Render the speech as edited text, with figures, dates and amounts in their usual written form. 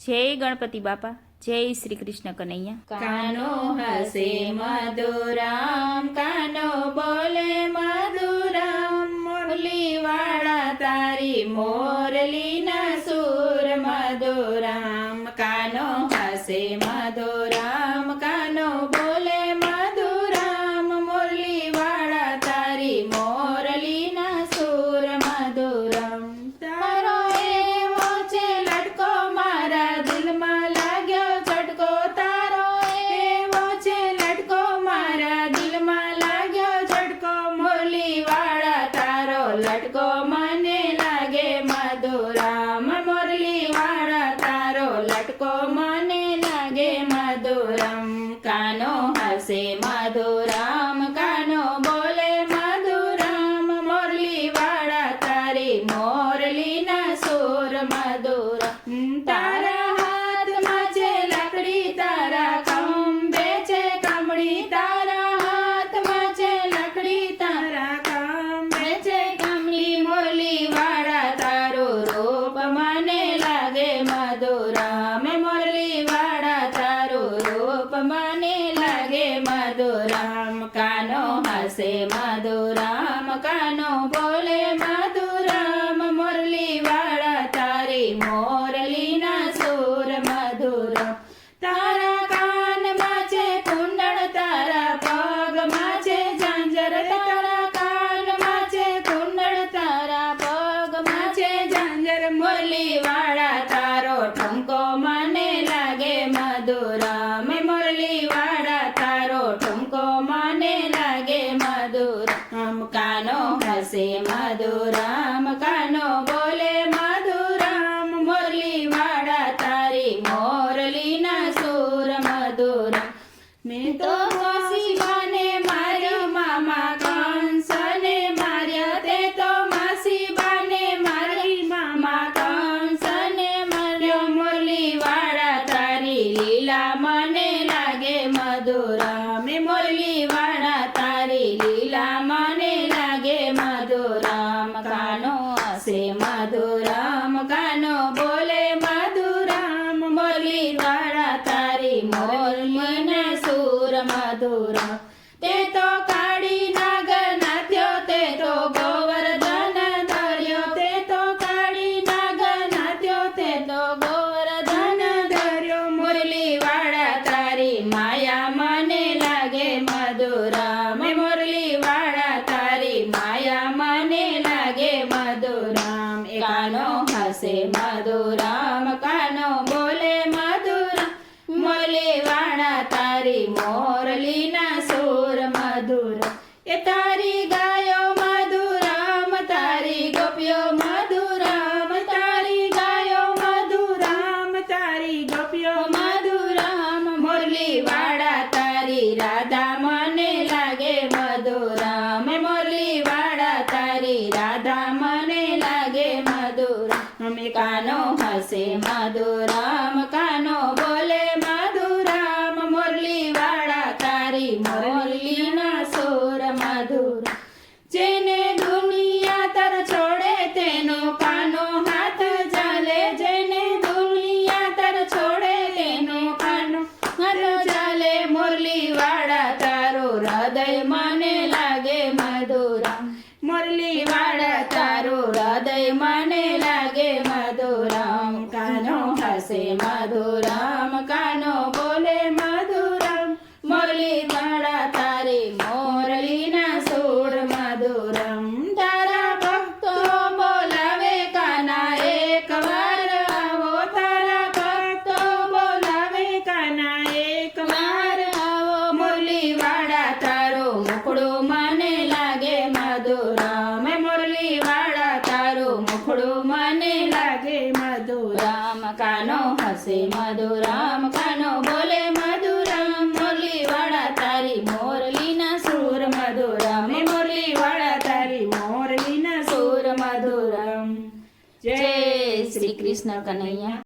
જય ગણપતિ બાપા, જય શ્રી કૃષ્ણ કનૈયા। કાનો હસે મધુરામ, કાનો બોલે મધુરામ, મુરલી વાળા તારી મોરલી ના સુર મધુરામ। કાનો હસે મધુરામ, કાનો બોલે મધુરામ, મુરલી વાળા તારી મોરલી ના સુર મધુરામ। તારો એવો છે લટકો મારા દિલમાં લાગ્યો ઝટકો, તારો એવો છે લટકો મારા દિલમાં લાગ્યો ઝટકો, મુરલી વાળા તારો લટકો મને લાગે મધુરામ, મુરલી વાળા તારો લટકો મને લાગે મધુરામ। કાનો હસે મધુરામ, કાનો બોલે મધુરામ, મુરલી વાળા તારી મોરલી ના સુર મધુરામ। તારા હાથમાં છે લાકડી, તારા ખંભે છે કામડી, તારા હાથમાં છે લાકડી, તારા ખંભે છે કામડી, મુરલી વાળા તારું રૂપ મને લાગે મધુરામ, મુરલી વાળા તારું રૂપ મને લાગે મધુરામ। કાનો હસે મધુરામ, કાનો બોલે મધુરામ, મુરલી વાળા તારી મોરલી ના સુર મધુરામ। તારા કાનમાં છે કુંડળ, તારા પગમાં છે ઝાંઝર, તારા કાનમાં છે કુંડળ, તારા પગમાં છે ઝાંઝર, મુરલી વાળા તારો ઠુમકો મને લાગે મધુરામ, મુરલી વાળા તારો ઠુમકો મને લાગે મધુરામ। કાનો હસે મધુરામ, કાનો બોલે મધુરામ, મુરલી વાળા તારી મોરલી ના સુર મધુરામ। મેં તો માસીબાને માર્યો, મામા કંસને માર્યા, તે તો માસીબાને મારી, મામા કંસને માર્યો, મુરલી વાળા તારી લીલા મને લાગે મધુરામ, મુરલી વાળા તારી લીલા મને લાગે મધુરામ। કાનો હસે મધુરામ, કાનો બોલે મધુરામ, મુરલી વાળા તારી મોરલી ના સુર મધુરામ। તે તો કાળી નાગ નાથ્યો, તે તો ગોવર્ધન ધર્યો, તે તો કાળી નાગ નાથ્યો, તે તો ગોવર્ધન ધર્યો, મુરલી વાળા તારી માયા મને લાગે મધુરામ, મુરલી વાળા તારી માયા મને લાગે મધુરામ। કાનો હસે મધુરામ, કાનો બોલે મધુરામ, મુરલી વાળા તારી મોરલી ના સુર મધુરામ। એ તારી ગાયો મધુરામ, તારી ગોપીઓ મધુરામ, તારી ગાયો મધુરામ, તારી ગોપીઓ મધુરામ, મુરલી વાળા તારી રાધા મને લાગે મધુરામ, મુરલી વાળા તારી રાધા મને લાગે મધુરામ। કાનો હસે મધુરામ, કાનો બોલે મધુરામ, મુરલી વાળા તારી મોરલી ના સુર મધુરામ। જેને દુનિયા તર છોડે તેનો કાનો હાથ ચાલે, જેને દુનિયા તર છોડે તેનો કાનો હાથ ચાલે, મુરલી વાળા તારું હૃદય મને લાગે મધુરામ, મુરલી વાળા તારું હૃદય મને લાગે મધુરામ। કાનો હસે મધુરામ, કાનો બોલે મધુરામ, મુરલી વાળા તારી મોરલી ના સુર મધુરામ। તારા ભક્તો બોલાવે કાના એક વાર આવો, તારા ભક્તો બોલાવે કાના એક વાર આવો, મુરલી વાળા તારું મુખડું મને લાગે મધુરામ, મુરલી વાળા તારું મુખડું મને લાગે મધુરામ। કાનો હસે મધુરામ, કાનો બોલે મધુરામ, મુરલી વાળા તારી મોરલી ના સુર મધુરામ, મુરલી વાળા તારી મોરલી ના સુર મધુરામ। જય શ્રી કૃષ્ણ કનૈયા।